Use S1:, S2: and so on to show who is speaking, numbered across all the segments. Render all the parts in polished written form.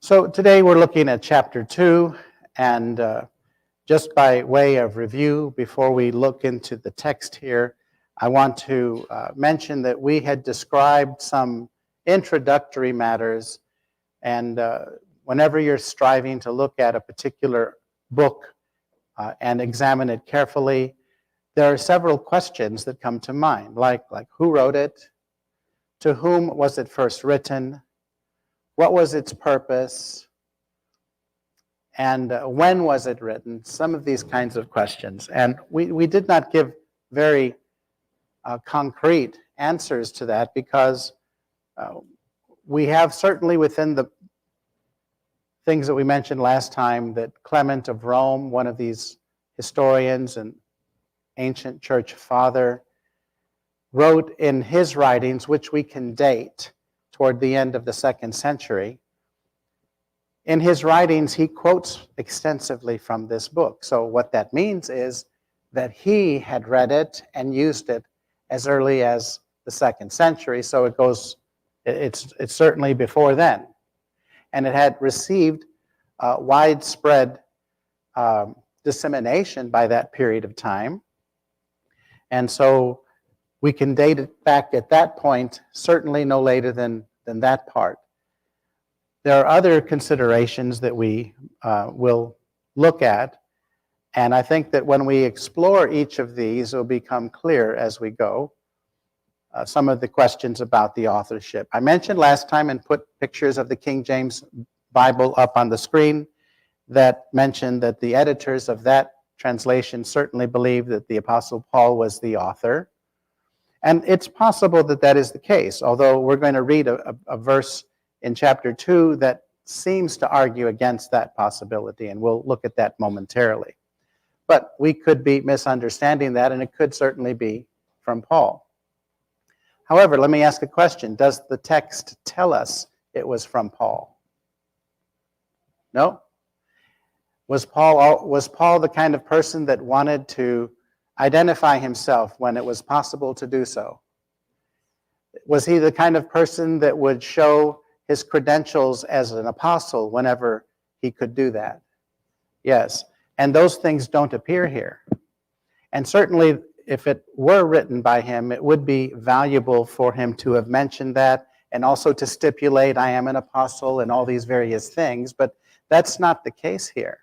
S1: So today we're looking at chapter 2, and just by way of review, before we look into the text here, I want to mention that we had described some introductory matters, and whenever you're striving to look at a particular book and examine it carefully, there are several questions that come to mind, like who wrote it, to whom was it first written, what was its purpose, and when was it written? Some of these kinds of questions. And we did not give very concrete answers to that because we have certainly within the things that we mentioned last time that Clement of Rome, one of these historians and ancient church father, wrote in his writings, which we can date toward the end of the 2nd century. In his writings, he quotes extensively from this book. So what that means is that he had read it and used it as early as the 2nd century. So it's certainly before then. And it had received widespread dissemination by that period of time. And so we can date it back at that point, certainly no later than that part. There are other considerations that we will look at, and I think that when we explore each of these, it will become clear as we go. Some of the questions about the authorship. I mentioned last time and put pictures of the King James Bible up on the screen that mentioned that the editors of that translation certainly believed that the Apostle Paul was the author. And it's possible that that is the case, although we're going to read a verse in chapter 2 that seems to argue against that possibility, and we'll look at that momentarily. But we could be misunderstanding that, and it could certainly be from Paul. However, let me ask a question. Does the text tell us it was from Paul? No? Was Paul the kind of person that wanted to identify himself when it was possible to do so? Was he the kind of person that would show his credentials as an apostle whenever he could do that? Yes. And those things don't appear here. And certainly, if it were written by him, it would be valuable for him to have mentioned that and also to stipulate, I am an apostle and all these various things, but that's not the case here.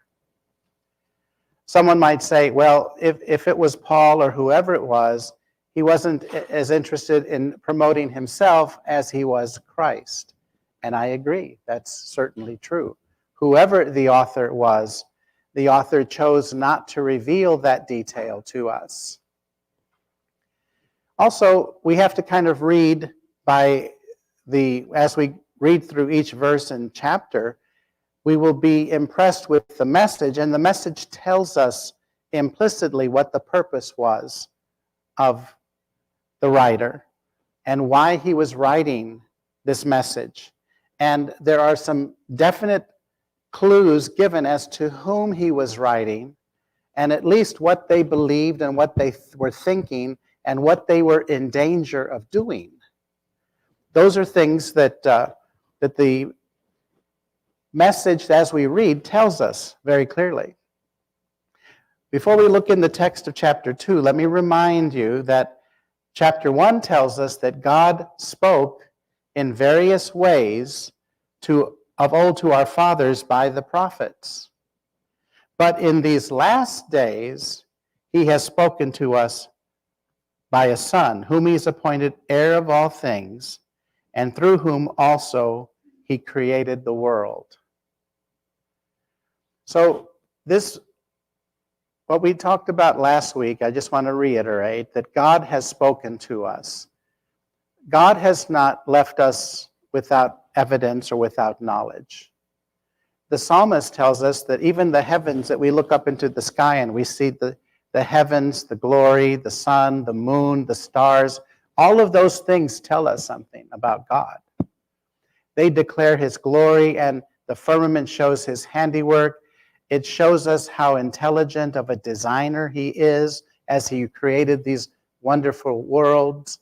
S1: Someone might say, well, if it was Paul or whoever it was, he wasn't as interested in promoting himself as he was Christ. And I agree, that's certainly true. Whoever the author was, the author chose not to reveal that detail to us. Also, we have to kind of read as we read through each verse and chapter, we will be impressed with the message, and the message tells us implicitly what the purpose was of the writer and why he was writing this message. And there are some definite clues given as to whom he was writing, and at least what they believed and what they were thinking and what they were in danger of doing. Those are things that the message as we read tells us very clearly. Before we look in the text of chapter 2, let me remind you that chapter 1 tells us that God spoke in various ways of old to our fathers by the prophets. But in these last days, he has spoken to us by a Son, whom he has appointed heir of all things, and through whom also he created the world. So what we talked about last week, I just want to reiterate that God has spoken to us. God has not left us without evidence or without knowledge. The psalmist tells us that even the heavens, that we look up into the sky and we see the heavens, the glory, the sun, the moon, the stars, all of those things tell us something about God. They declare his glory, and the firmament shows his handiwork. It shows us how intelligent of a designer he is as he created these wonderful worlds.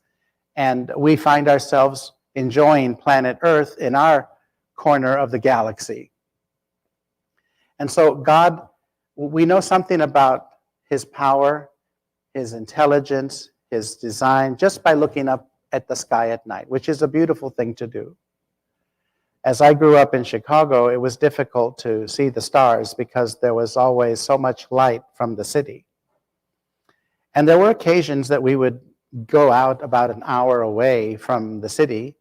S1: And we find ourselves enjoying planet Earth in our corner of the galaxy. And so God, we know something about his power, his intelligence, his design, just by looking up at the sky at night, which is a beautiful thing to do. As I grew up in Chicago, it was difficult to see the stars because there was always so much light from the city. And there were occasions that we would go out about an hour away from the city,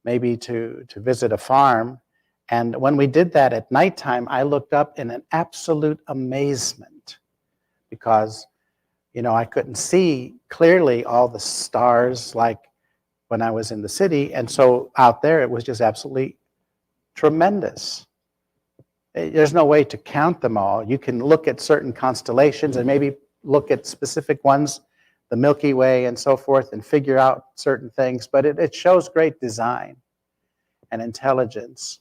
S1: maybe to visit a farm. And when we did that at nighttime, I looked up in an absolute amazement because, I couldn't see clearly all the stars like when I was in the city. And so out there, it was just absolutely tremendous. There's no way to count them all. You can look at certain constellations and maybe look at specific ones, the Milky Way and so forth, and figure out certain things. But it shows great design and intelligence.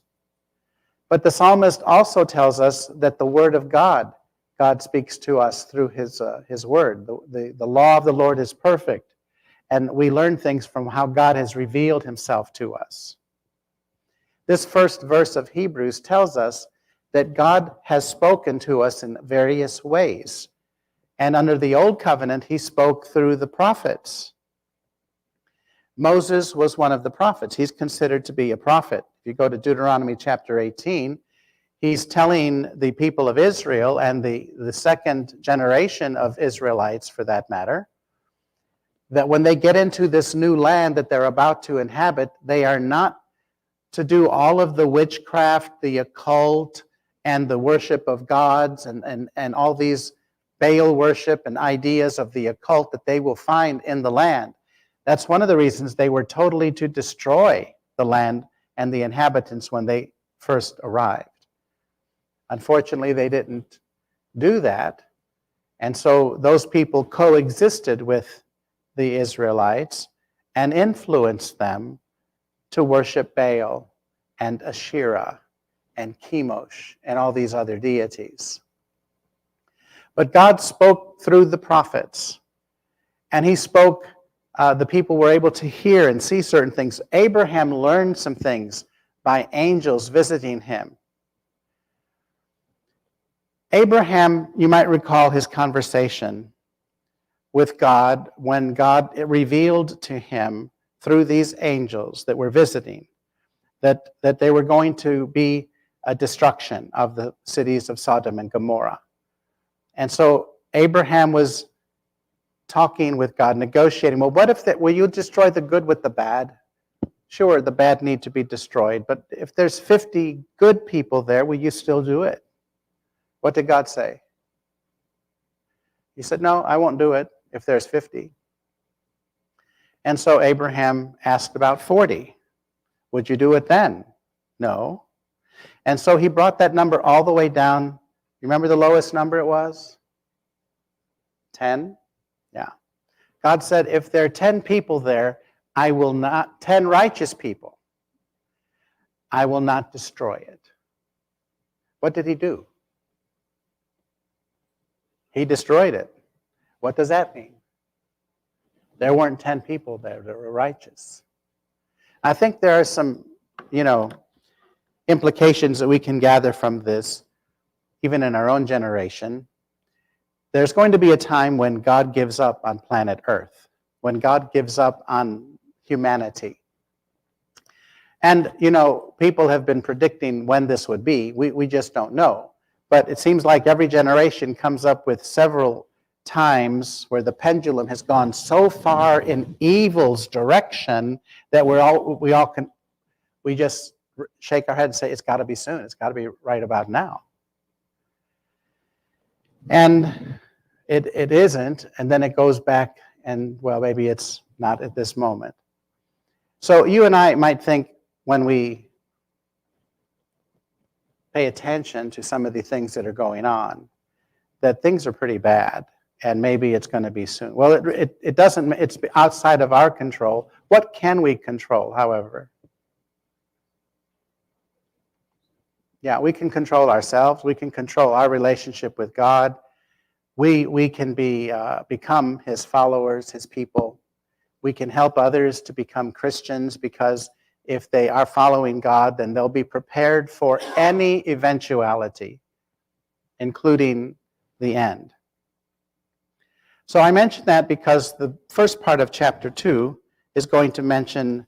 S1: But the psalmist also tells us that the word of God speaks to us through his word. The law of the Lord is perfect. And we learn things from how God has revealed himself to us. This first verse of Hebrews tells us that God has spoken to us in various ways. And under the Old Covenant, he spoke through the prophets. Moses was one of the prophets. He's considered to be a prophet. If you go to Deuteronomy chapter 18, he's telling the people of Israel and the second generation of Israelites, for that matter, that when they get into this new land that they're about to inhabit, they are not to do all of the witchcraft, the occult, and the worship of gods, and all these Baal worship and ideas of the occult that they will find in the land. That's one of the reasons they were totally to destroy the land and the inhabitants when they first arrived. Unfortunately, they didn't do that. And so those people coexisted with the Israelites and influenced them to worship Baal and Asherah and Chemosh and all these other deities. But God spoke through the prophets, and he spoke, the people were able to hear and see certain things. Abraham learned some things by angels visiting him. Abraham, you might recall his conversation with God when God revealed to him through these angels that were visiting that they were going to be a destruction of the cities of Sodom and Gomorrah. And so Abraham was talking with God, negotiating. Well, what if will you destroy the good with the bad? Sure, the bad need to be destroyed, but if there's 50 good people there, will you still do it? What did God say? He said, no, I won't do it if there's 50. And so Abraham asked about 40. Would you do it then? No. And so he brought that number all the way down. You remember the lowest number it was? 10? Yeah. God said, if there are 10 people there, 10 righteous people, I will not destroy it. What did he do? He destroyed it. What does that mean? There weren't 10 people there that were righteous. I think there are some, implications that we can gather from this, even in our own generation. There's going to be a time when God gives up on planet Earth, when God gives up on humanity. And, people have been predicting when this would be. We just don't know. But it seems like every generation comes up with several times where the pendulum has gone so far in evil's direction that we just shake our head and say, it's got to be soon. It's got to be right about now. And it isn't, and then it goes back and, well, maybe it's not at this moment. So you and I might think when we pay attention to some of the things that are going on, that things are pretty bad, and maybe it's going to be soon. Well, it doesn't, it's outside of our control. What can we control, however? Yeah, we can control ourselves. We can control our relationship with God. We can become his followers, his people. We can help others to become Christians because if they are following God, then they'll be prepared for any eventuality, including the end. So I mention that because the first part of chapter 2 is going to mention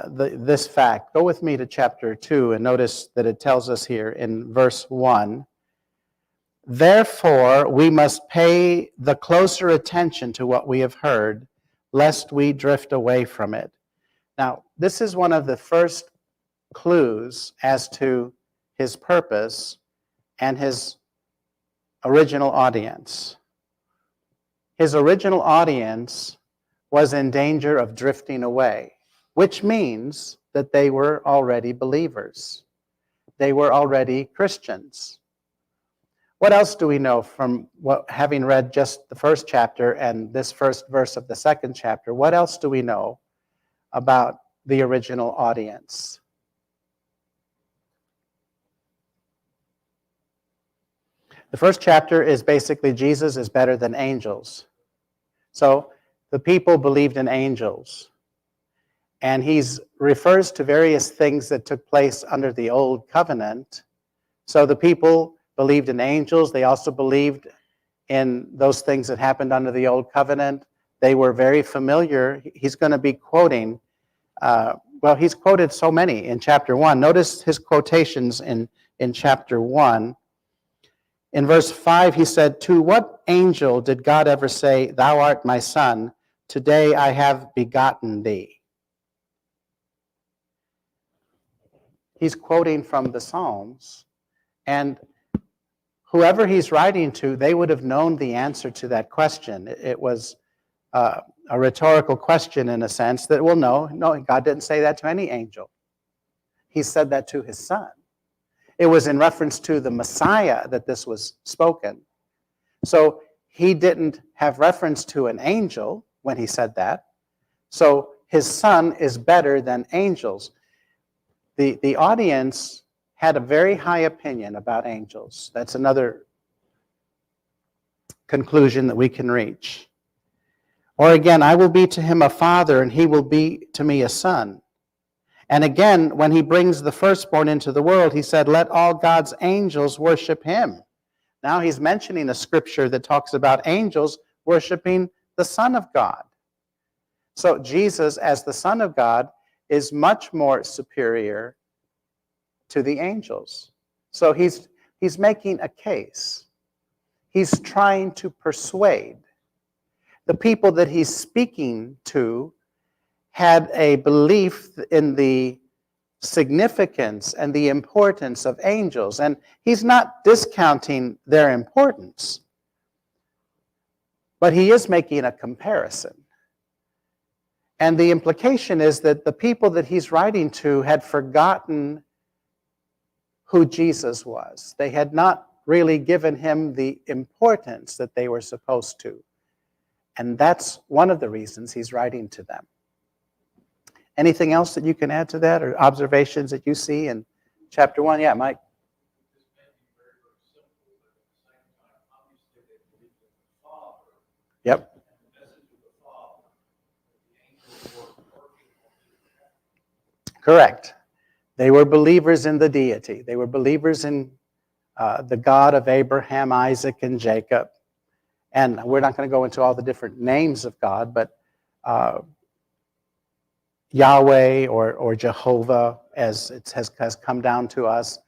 S1: this fact. Go with me to chapter 2 and notice that it tells us here in verse 1, "Therefore we must pay the closer attention to what we have heard, lest we drift away from it." Now, this is one of the first clues as to his purpose and his original audience. His original audience was in danger of drifting away, which means that they were already believers. They were already Christians. What else do we know from having read just the first chapter and this first verse of the second chapter? What else do we know about the original audience? The first chapter is basically Jesus is better than angels. So the people believed in angels. And he refers to various things that took place under the old covenant. So the people believed in angels. They also believed in those things that happened under the old covenant. They were very familiar. He's going to be quoting, he's quoted so many in chapter 1. Notice his quotations in chapter 1. In verse 5, he said, "To what angel did God ever say, 'Thou art my son, today I have begotten thee'?" He's quoting from the Psalms, and whoever he's writing to, they would have known the answer to that question. It was a rhetorical question in a sense that, well, no, God didn't say that to any angel. He said that to his son. It was in reference to the Messiah that this was spoken. So he didn't have reference to an angel when he said that. So his son is better than angels. The audience had a very high opinion about angels. That's another conclusion that we can reach. Or again, "I will be to him a father, and he will be to me a son." And again, when he brings the firstborn into the world, he said, "Let all God's angels worship him." Now he's mentioning a scripture that talks about angels worshiping the Son of God. So Jesus, as the Son of God, is much more superior to the angels. So he's making a case. He's trying to persuade. The people that he's speaking to had a belief in the significance and the importance of angels, and he's not discounting their importance, but he is making a comparison. And the implication is that the people that he's writing to had forgotten who Jesus was. They had not really given him the importance that they were supposed to. And that's one of the reasons he's writing to them. Anything else that you can add to that, or observations that you see in chapter 1? Yeah, Mike. Yep. Correct. They were believers in the deity. They were believers in the God of Abraham, Isaac, and Jacob. And we're not going to go into all the different names of God, but Yahweh or Jehovah, as it has come down to us,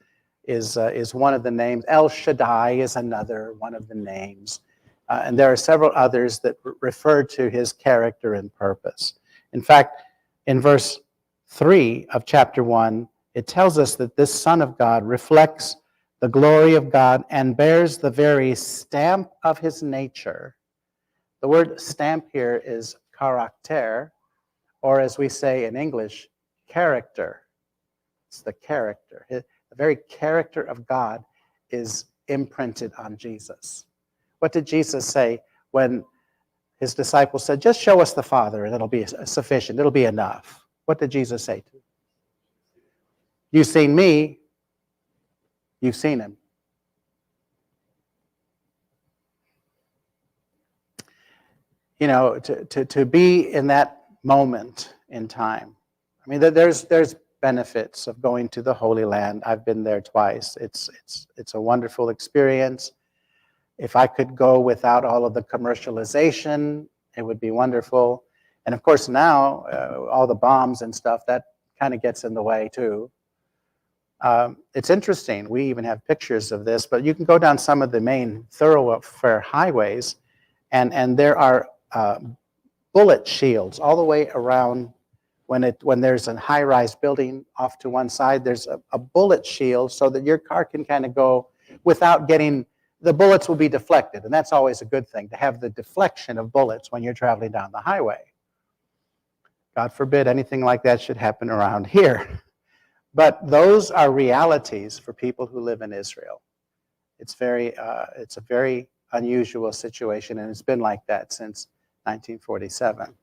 S1: is one of the names. El Shaddai is another one of the names. And there are several others that refer to his character and purpose. In fact, in verse 3 of chapter 1, it tells us that this Son of God reflects the glory of God and bears the very stamp of his nature. The word stamp here is charakter, or as we say in English, character. It's the character. The very character of God is imprinted on Jesus. What did Jesus say when his disciples said, "Just show us the Father and it'll be sufficient, it'll be enough"? What did Jesus say to them? "You've seen me, you've seen him." You know, to be in that moment in time. I mean, there's benefits of going to the Holy Land. I've been there twice. It's a wonderful experience. If I could go without all of the commercialization, it would be wonderful. And of course now, all the bombs and stuff, that kind of gets in the way too. It's interesting. We even have pictures of this, but you can go down some of the main thoroughfare highways, and there are bullet shields all the way around. When there's a high-rise building off to one side, there's a bullet shield so that your car can kind of go without getting, the bullets will be deflected, and that's always a good thing, to have the deflection of bullets when you're traveling down the highway. God forbid anything like that should happen around here. But those are realities for people who live in Israel. It's a very unusual situation, and it's been like that since 1947.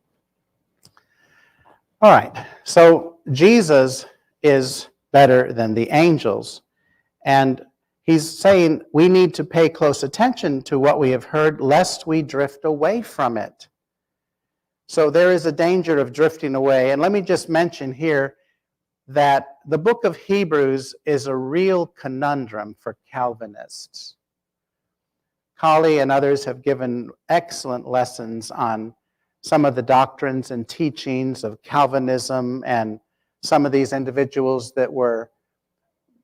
S1: All right, so Jesus is better than the angels, and he's saying we need to pay close attention to what we have heard, lest we drift away from it. So there is a danger of drifting away, and let me just mention here that the book of Hebrews is a real conundrum for Calvinists. Colley and others have given excellent lessons on some of the doctrines and teachings of Calvinism, and some of these individuals that were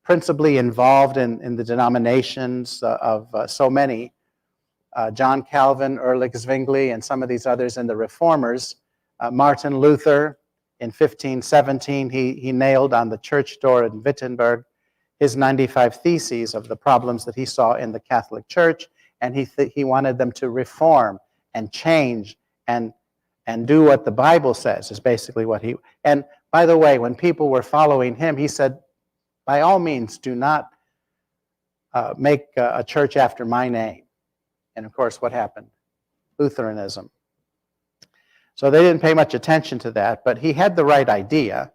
S1: principally involved in the denominations of so many, John Calvin, Ulrich Zwingli, and some of these others in the Reformers. Martin Luther, in 1517, he nailed on the church door in Wittenberg his 95 Theses of the problems that he saw in the Catholic Church, and he wanted them to reform and change and do what the Bible says, is basically what he... And by the way, when people were following him, he said, by all means, do not make a church after my name. And of course, what happened? Lutheranism. So they didn't pay much attention to that, but he had the right idea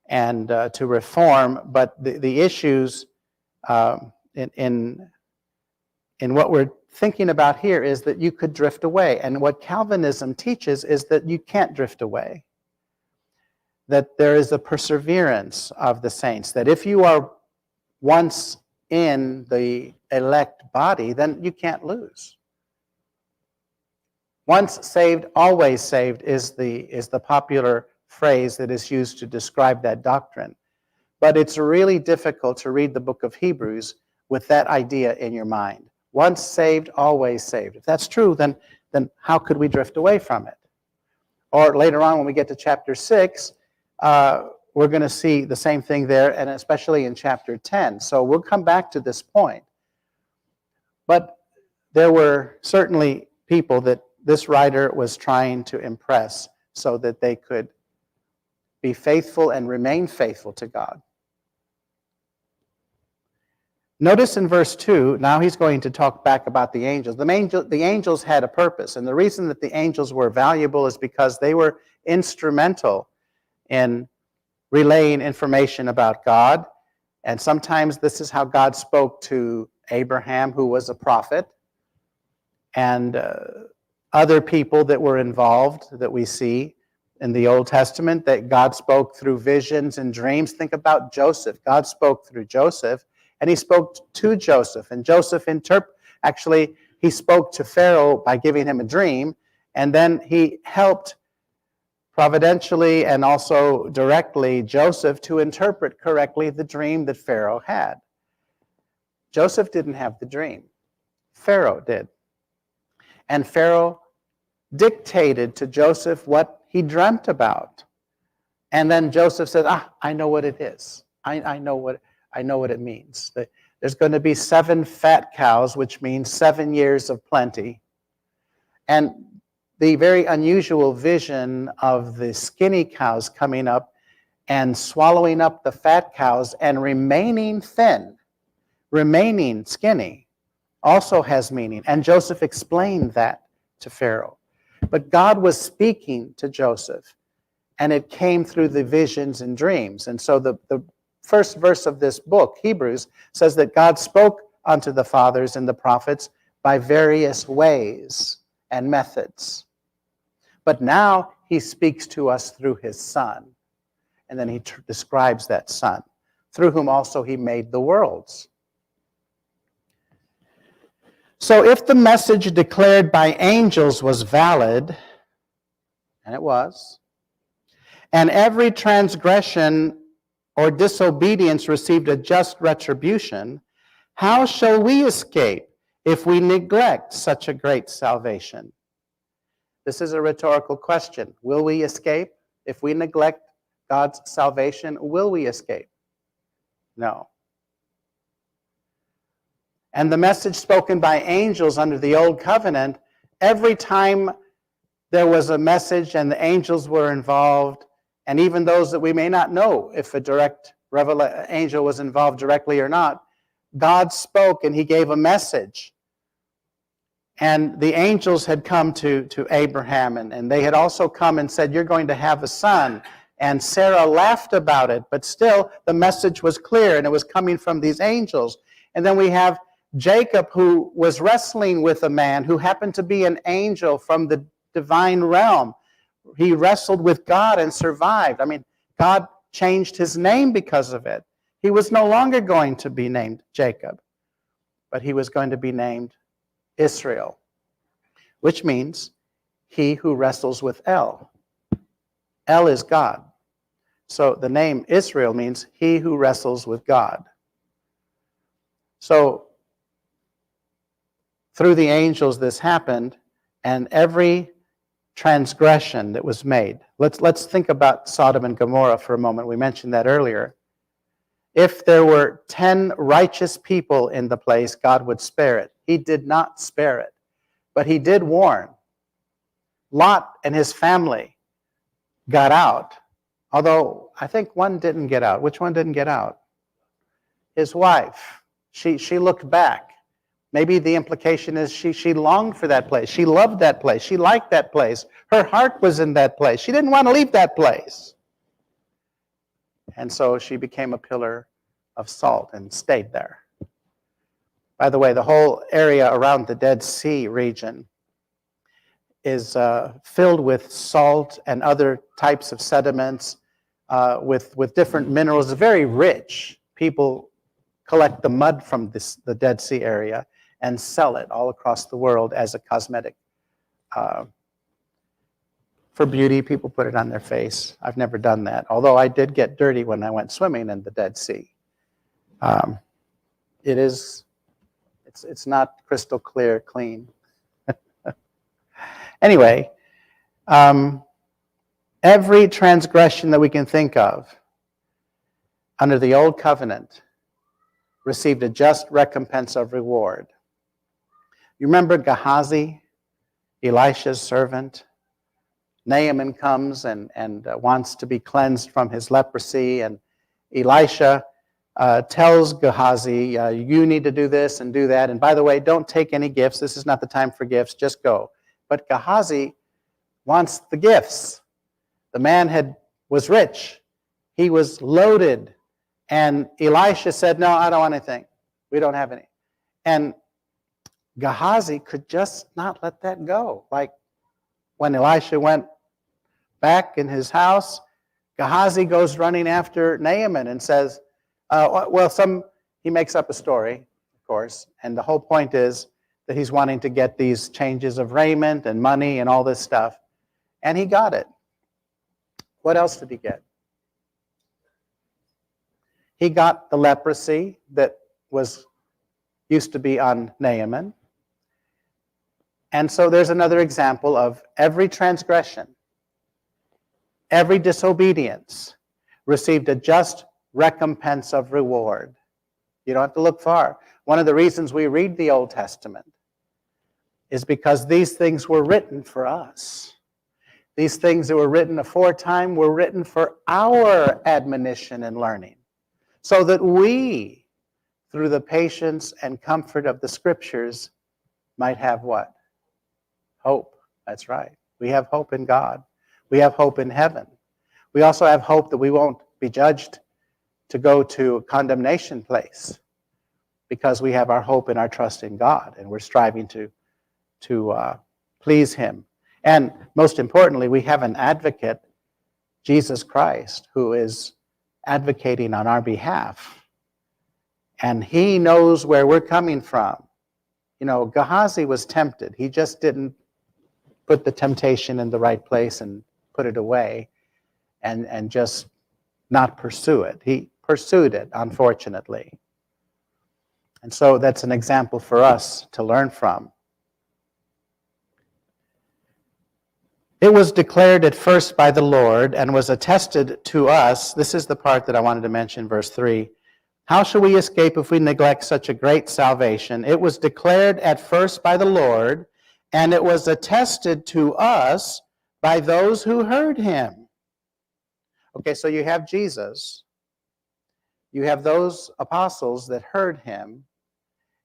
S1: and to reform, but the issues in what we're thinking about here is that you could drift away. And what Calvinism teaches is that you can't drift away. That there is a perseverance of the saints. That if you are once in the elect body, then you can't lose. Once saved, always saved is the popular phrase that is used to describe that doctrine. But it's really difficult to read the book of Hebrews with that idea in your mind. Once saved, always saved. If that's true, then how could we drift away from it? Or later on when we get to chapter 6, we're going to see the same thing there, and especially in chapter 10. So we'll come back to this point. But there were certainly people that this writer was trying to impress so that they could be faithful and remain faithful to God. Notice in verse 2, now he's going to talk back about the angels. The angels had a purpose, and the reason that the angels were valuable is because they were instrumental in relaying information about God. And sometimes this is how God spoke to Abraham, who was a prophet, and other people that were involved that we see in the Old Testament, that God spoke through visions and dreams. Think about Joseph. God spoke through Joseph, and he spoke to Joseph. And Joseph actually, he spoke to Pharaoh by giving him a dream, and then he helped providentially and also directly Joseph to interpret correctly the dream that Pharaoh had. Joseph didn't have the dream. Pharaoh did. And Pharaoh dictated to Joseph what he dreamt about. And then Joseph said, I know what it is. I know what it means. There's going to be 7 fat cows, which means 7 years of plenty. And the very unusual vision of the skinny cows coming up and swallowing up the fat cows and remaining thin, remaining skinny, also has meaning. And Joseph explained that to Pharaoh. But God was speaking to Joseph, and it came through the visions and dreams. And so the first verse of this book, Hebrews, says that God spoke unto the fathers and the prophets by various ways and methods. But now he speaks to us through his Son. And then he describes that Son, through whom also he made the worlds. So if the message declared by angels was valid, and it was, and every transgression or disobedience received a just retribution, how shall we escape if we neglect such a great salvation? This is a rhetorical question. Will we escape? If we neglect God's salvation, will we escape? No. And the message spoken by angels under the Old Covenant, every time there was a message and the angels were involved, and even those that we may not know if a direct angel was involved directly or not, God spoke and he gave a message. And the angels had come to Abraham, and they had also come and said, you're going to have a son. And Sarah laughed about it, but still the message was clear, and it was coming from these angels. And then we have Jacob, who was wrestling with a man who happened to be an angel from the divine realm. He wrestled with God and survived. I mean, God changed his name because of it. He was no longer going to be named Jacob, but he was going to be named Israel, which means he who wrestles with El. El is God. So the name Israel means he who wrestles with God. So through the angels this happened, and every transgression that was made. Let's think about Sodom and Gomorrah for a moment. We mentioned that earlier. If there were 10 righteous people in the place, God would spare it. He did not spare it, but he did warn. Lot and his family got out, although I think one didn't get out. Which one didn't get out? His wife. She looked back. Maybe the implication is she longed for that place. She loved that place. She liked that place. Her heart was in that place. She didn't want to leave that place. And so she became a pillar of salt and stayed there. By the way, the whole area around the Dead Sea region is filled with salt and other types of sediments with different minerals. It's very rich. People collect the mud from the Dead Sea area and sell it all across the world as a cosmetic. For beauty, people put it on their face. I've never done that, although I did get dirty when I went swimming in the Dead Sea. It's not crystal clear, clean. Anyway, every transgression that we can think of under the Old Covenant received a just recompense of reward. You remember Gehazi, Elisha's servant? Naaman comes and wants to be cleansed from his leprosy, and Elisha tells Gehazi, you need to do this and do that, and by the way, don't take any gifts. This is not the time for gifts, just go. But Gehazi wants the gifts. The man was rich. He was loaded. And Elisha said, no, I don't want anything. We don't have any. And Gehazi could just not let that go. Like when Elisha went back in his house, Gehazi goes running after Naaman and says, he makes up a story, of course, and the whole point is that he's wanting to get these changes of raiment and money and all this stuff. And he got it. What else did he get? He got the leprosy that used to be on Naaman. And so there's another example of every transgression, every disobedience received a just recompense of reward. You don't have to look far. One of the reasons we read the Old Testament is because these things were written for us. These things that were written aforetime were written for our admonition and learning, so that we, through the patience and comfort of the Scriptures, might have what? Hope. That's right. We have hope in God. We have hope in heaven. We also have hope that we won't be judged to go to a condemnation place, because we have our hope and our trust in God, and we're striving to please Him. And most importantly, we have an advocate Jesus Christ, who is advocating on our behalf. And he knows where we're coming from. You know, Gehazi was tempted. He just didn't put the temptation in the right place and put it away and just not pursue it. He pursued it, unfortunately. And so that's an example for us to learn from. It was declared at first by the Lord and was attested to us. This is the part that I wanted to mention, verse 3. How shall we escape if we neglect such a great salvation? It was declared at first by the Lord, and it was attested to us by those who heard him. Okay, so you have Jesus. You have those apostles that heard him,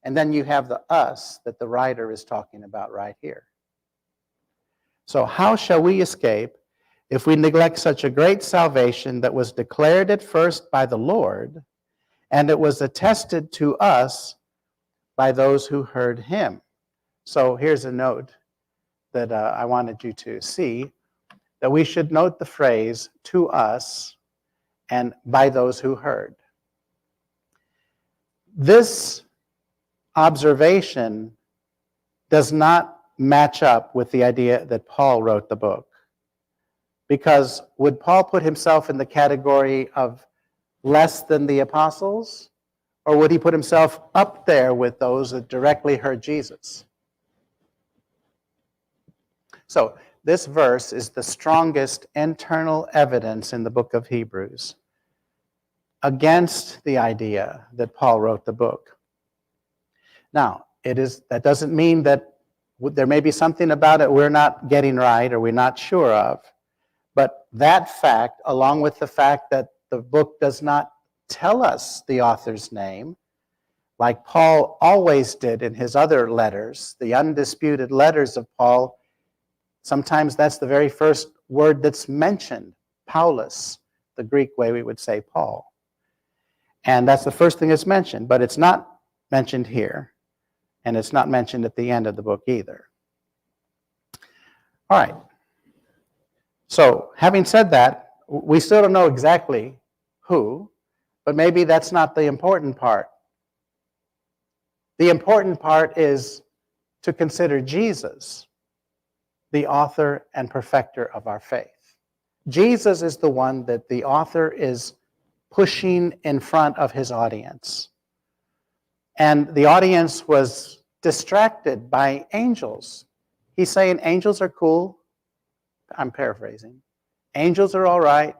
S1: and then you have the us that the writer is talking about right here. So how shall we escape if we neglect such a great salvation that was declared at first by the Lord, and it was attested to us by those who heard him? So here's a note that I wanted you to see, that we should note the phrase, to us, and by those who heard. This observation does not match up with the idea that Paul wrote the book. Because would Paul put himself in the category of less than the apostles? Or would he put himself up there with those that directly heard Jesus? So this verse is the strongest internal evidence in the book of Hebrews against the idea that Paul wrote the book. Now, that doesn't mean that there may be something about it we're not getting right or we're not sure of, but that fact, along with the fact that the book does not tell us the author's name, like Paul always did in his other letters, the undisputed letters of Paul, sometimes that's the very first word that's mentioned, Paulus, the Greek way we would say Paul. And that's the first thing that's mentioned, but it's not mentioned here. And it's not mentioned at the end of the book either. All right. So, having said that, we still don't know exactly who, but maybe that's not the important part. The important part is to consider Jesus, the author and perfecter of our faith. Jesus is the one that the author is pushing in front of his audience. And the audience was distracted by angels. He's saying angels are cool. I'm paraphrasing. Angels are all right.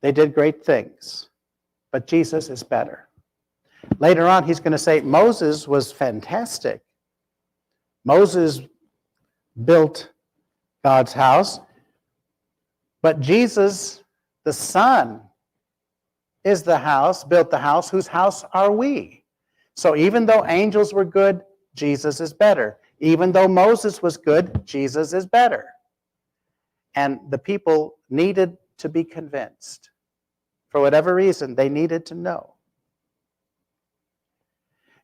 S1: They did great things. But Jesus is better. Later on, he's going to say Moses was fantastic. Moses built God's house. But Jesus, the Son, is the house, built the house, whose house are we? So even though angels were good, Jesus is better. Even though Moses was good, Jesus is better. And the people needed to be convinced. For whatever reason, they needed to know.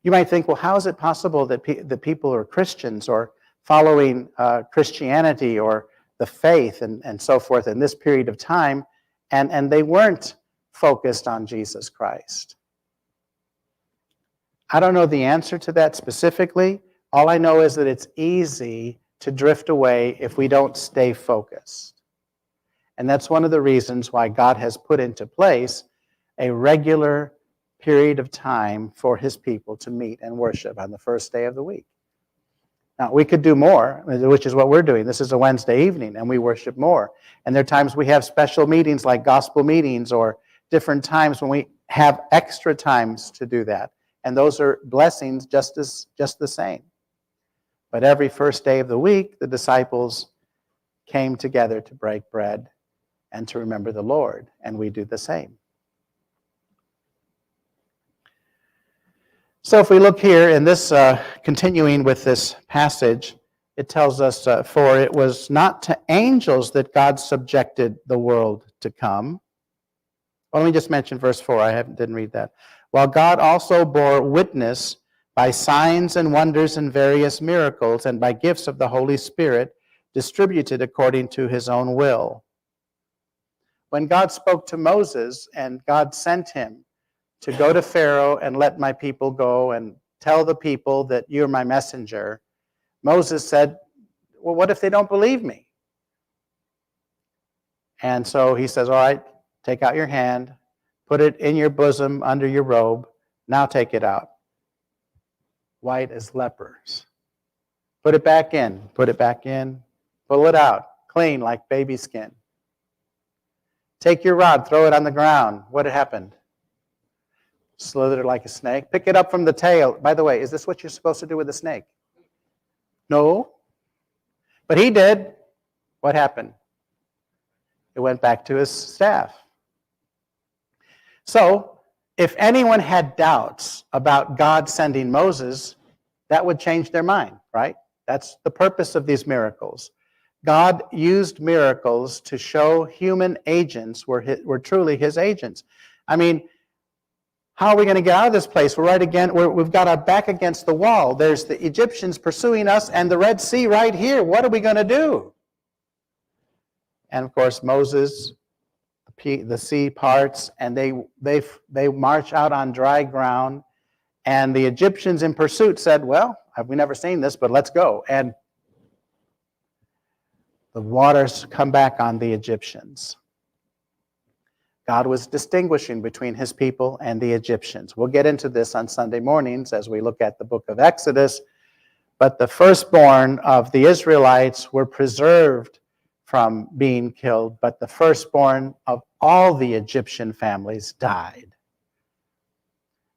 S1: You might think, well, how is it possible that the people are Christians or following Christianity or the faith and so forth in this period of time, and they weren't focused on Jesus Christ? I don't know the answer to that specifically. All I know is that it's easy to drift away if we don't stay focused. And that's one of the reasons why God has put into place a regular period of time for his people to meet and worship on the first day of the week. Now, we could do more, which is what we're doing. This is a Wednesday evening, and we worship more. And there are times we have special meetings like gospel meetings or different times when we have extra times to do that. And those are blessings just the same. But every first day of the week, the disciples came together to break bread and to remember the Lord, and we do the same. So if we look here in this, continuing with this passage, it tells us, for it was not to angels that God subjected the world to come. Well, let me just mention verse 4. I didn't read that. While God also bore witness by signs and wonders and various miracles and by gifts of the Holy Spirit distributed according to his own will. when God spoke to Moses and God sent him to go to Pharaoh and let my people go and tell the people that you're my messenger, Moses said, well, what if they don't believe me? And so he says, all right, take out your hand, put it in your bosom under your robe. Now take it out. White as lepers. Put it back in. Put it back in. Pull it out. Clean like baby skin. Take your rod, throw it on the ground. What had happened? Slithered like a snake. Pick it up from the tail. By the way, is this what you're supposed to do with a snake? No. But he did. What happened? It went back to his staff. So, if anyone had doubts about God sending Moses, that would change their mind, right? That's the purpose of these miracles. God used miracles to show human agents were truly his agents. I mean, how are we going to get out of this place? We've got our back against the wall. There's the Egyptians pursuing us and the Red Sea right here. What are we going to do? And of course, Moses, the sea parts, and they march out on dry ground. And the Egyptians in pursuit said, well, have we never seen this, but let's go. And the waters come back on the Egyptians. God was distinguishing between his people and the Egyptians. We'll get into this on Sunday mornings as we look at the book of Exodus. But the firstborn of the Israelites were preserved from being killed, but the firstborn of all the Egyptian families died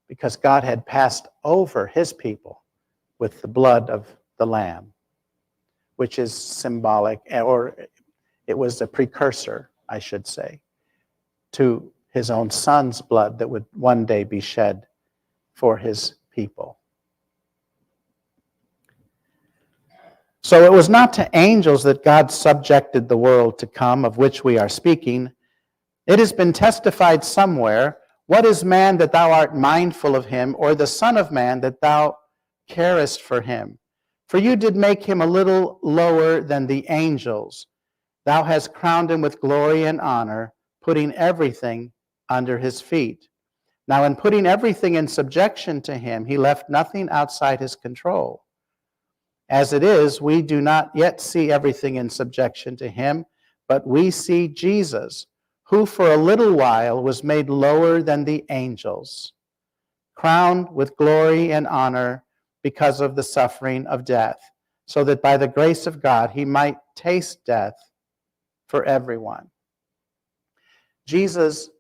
S1: because God had passed over his people with the blood of the Lamb, which is symbolic, or it was a precursor, I should say, to his own son's blood that would one day be shed for his people. So it was not to angels that God subjected the world to come, of which we are speaking. It has been testified somewhere, what is man that thou art mindful of him, or the son of man that thou carest for him? For you did make him a little lower than the angels. Thou hast crowned him with glory and honor, putting everything under his feet. Now in putting everything in subjection to him, he left nothing outside his control. As it is, we do not yet see everything in subjection to him, but we see Jesus, who for a little while was made lower than the angels, crowned with glory and honor because of the suffering of death, so that by the grace of God he might taste death for everyone. Jesus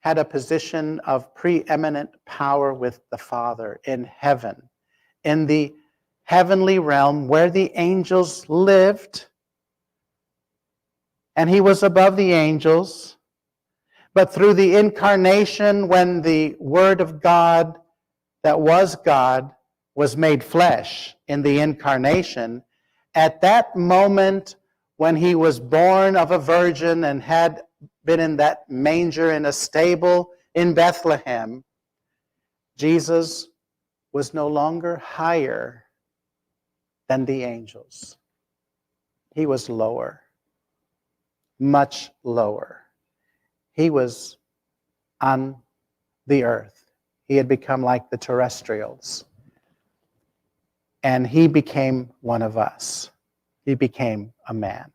S1: had a position of preeminent power with the Father in heaven, in the heavenly realm where the angels lived, and he was above the angels. But through the incarnation, when the Word of God that was God was made flesh in the incarnation, at that moment when he was born of a virgin and had been in that manger in a stable in Bethlehem, Jesus was no longer higher than the angels. He was lower, much lower. He was on the earth. He had become like the terrestrials. And he became one of us. He became a man.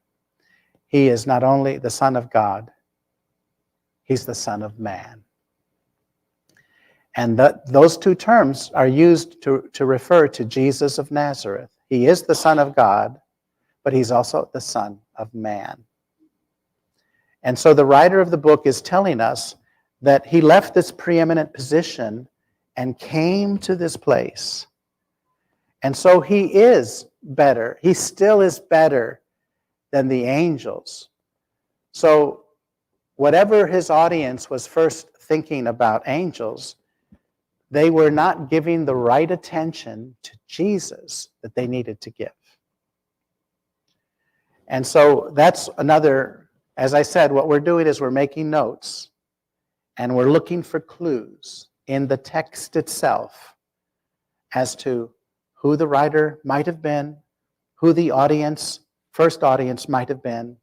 S1: He is not only the Son of God, he's the Son of Man. And those two terms are used to refer to Jesus of Nazareth. He is the Son of God, but he's also the Son of Man. And so the writer of the book is telling us that he left this preeminent position and came to this place. And so he is better. He still is better than the angels. So whatever his audience was first thinking about angels, they were not giving the right attention to Jesus that they needed to give. And so that's another, as I said, what we're doing is we're making notes and we're looking for clues in the text itself as to who the writer might have been, who the audience, first audience might have been.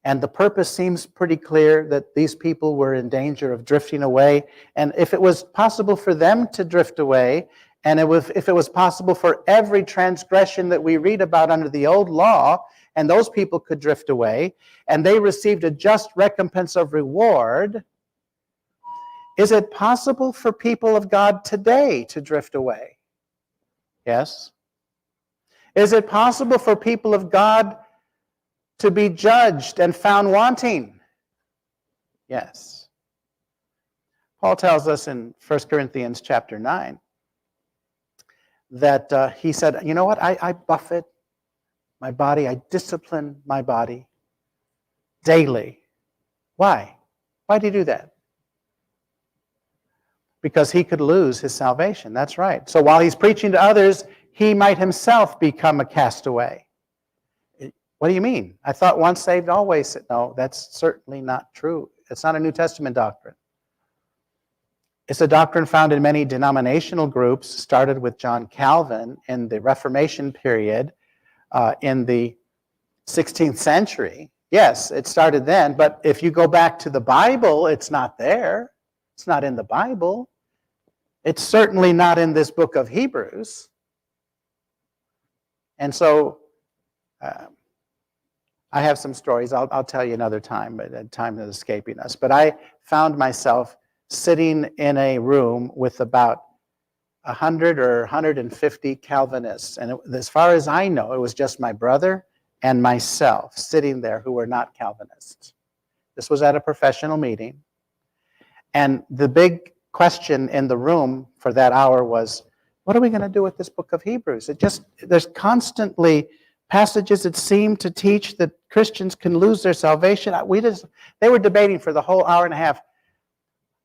S1: And the purpose seems pretty clear, that these people were in danger of drifting away. And if it was possible for them to drift away, and if it was possible for every transgression that we read about under the old law, and those people could drift away, and they received a just recompense of reward, is it possible for people of God today to drift away? Yes. Is it possible for people of God to be judged and found wanting? Yes. Paul tells us in 1 Corinthians chapter 9 that he said, you know what, I buffet my body, I discipline my body daily. Why? Why did he do that? Because he could lose his salvation. That's right. So while he's preaching to others, he might himself become a castaway. What do you mean? I thought once saved, always saved. No, that's certainly not true. It's not a New Testament doctrine. It's a doctrine found in many denominational groups, started with John Calvin in the Reformation period in the 16th century. Yes, it started then, but if you go back to the Bible, it's not there. It's not in the Bible. It's certainly not in this book of Hebrews. And so I have some stories. I'll tell you another time, but time is escaping us. But I found myself sitting in a room with about 100 or 150 Calvinists. And as far as I know, it was just my brother and myself sitting there who were not Calvinists. This was at a professional meeting. And the big question in the room for that hour was, what are we going to do with this book of Hebrews? There's constantly passages that seem to teach that Christians can lose their salvation. They were debating for the whole hour and a half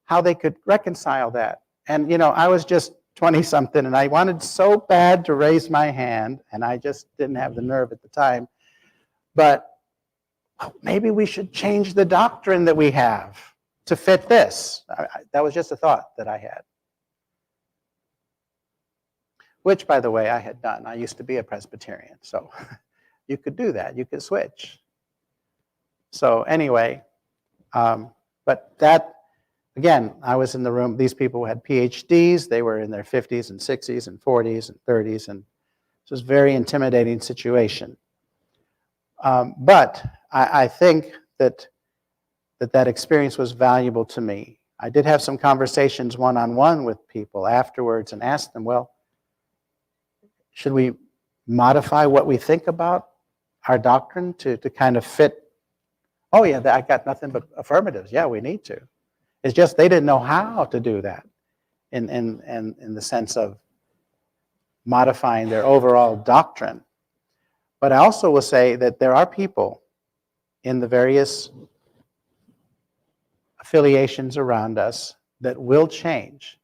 S1: how they could reconcile that. And, I was just 20-something, and I wanted so bad to raise my hand, and I just didn't have the nerve at the time. But maybe we should change the doctrine that we have to fit this. That was just a thought that I had. Which, by the way, I had done. I used to be a Presbyterian, so you could do that. You could switch. So anyway, but that, again, I was in the room. These people had PhDs. They were in their 50s and 60s and 40s and 30s, and it was a very intimidating situation. But I think that experience was valuable to me. I did have some conversations one-on-one with people afterwards and asked them, well, should we modify what we think about our doctrine to kind of fit? Oh, yeah, I got nothing but affirmatives. Yeah, we need to. It's just they didn't know how to do that in the sense of modifying their overall doctrine. But I also will say that there are people in the various affiliations around us that will change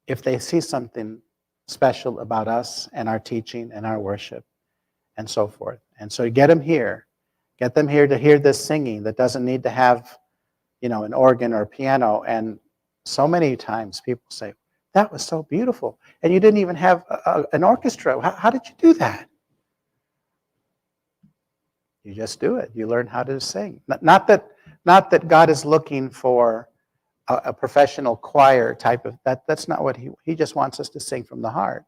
S1: if they see something special about us and our teaching and our worship and so forth. And so get them here. Get them here to hear this singing that doesn't need to have, an organ or a piano. And so many times people say, that was so beautiful. And you didn't even have an orchestra. How did you do that? You just do it. You learn how to sing. Not that God is looking for a professional choir type of, that's not what he just wants us to sing from the heart.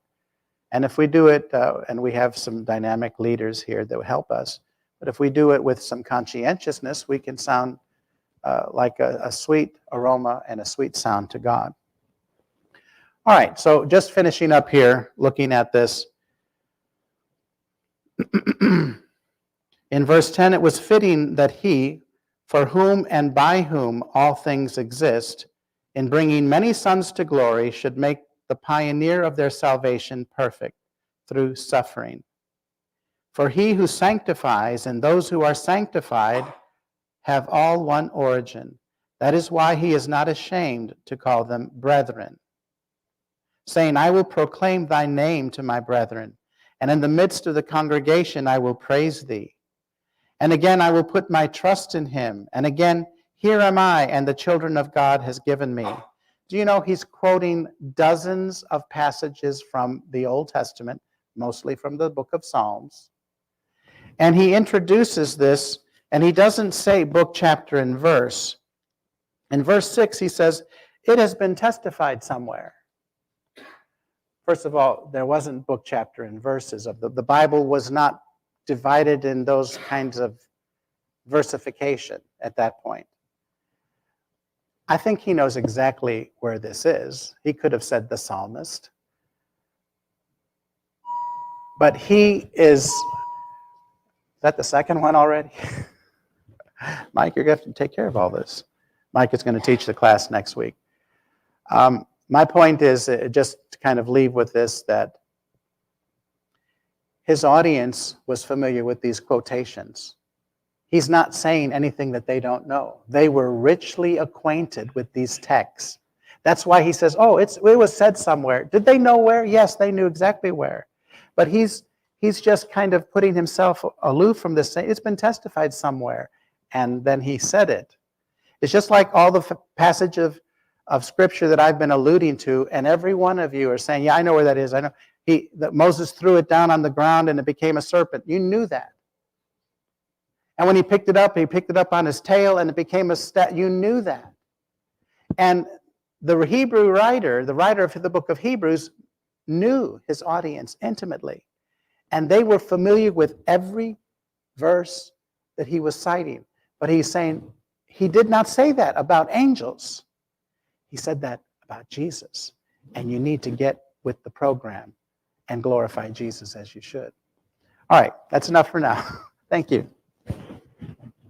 S1: And if we do it, and we have some dynamic leaders here that will help us, but if we do it with some conscientiousness, we can sound like a sweet aroma and a sweet sound to God. All right, so just finishing up here, looking at this. In verse 10, it was fitting that he, for whom and by whom all things exist, in bringing many sons to glory, should make the pioneer of their salvation perfect through suffering. For he who sanctifies and those who are sanctified have all one origin. That is why he is not ashamed to call them brethren, saying, I will proclaim thy name to my brethren, and in the midst of the congregation I will praise thee. And again, I will put my trust in him. And again, here am I, and the children of God has given me. Do you know he's quoting dozens of passages from the Old Testament, mostly from the book of Psalms. And he introduces this And he doesn't say book, chapter, and verse. In verse 6, he says, it has been testified somewhere. First of all, there wasn't book, chapter, and verses. The Bible was not divided in those kinds of versification at that point. I think he knows exactly where this is. He could have said the psalmist. But he is that the second one already? Mike, you're going to have to take care of all this. Mike is going to teach the class next week. My point is, just to kind of leave with this, that his audience was familiar with these quotations. He's not saying anything that they don't know. They were richly acquainted with these texts. That's why he says, oh, it was said somewhere. Did they know where? Yes, they knew exactly where. But he's just kind of putting himself aloof from this, saying, it's been testified somewhere. And then he said it. It's just like all the passage of Scripture that I've been alluding to, and every one of you are saying, yeah, I know where that is. I know that Moses threw it down on the ground and it became a serpent. You knew that. And when he picked it up on his tail and it became a staff. You knew that. And the Hebrew writer, the writer of the book of Hebrews, knew his audience intimately. And they were familiar with every verse that he was citing. But he's saying, he did not say that about angels. He said that about Jesus. And you need to get with the program and glorify Jesus as you should. All right, that's enough for now. Thank you.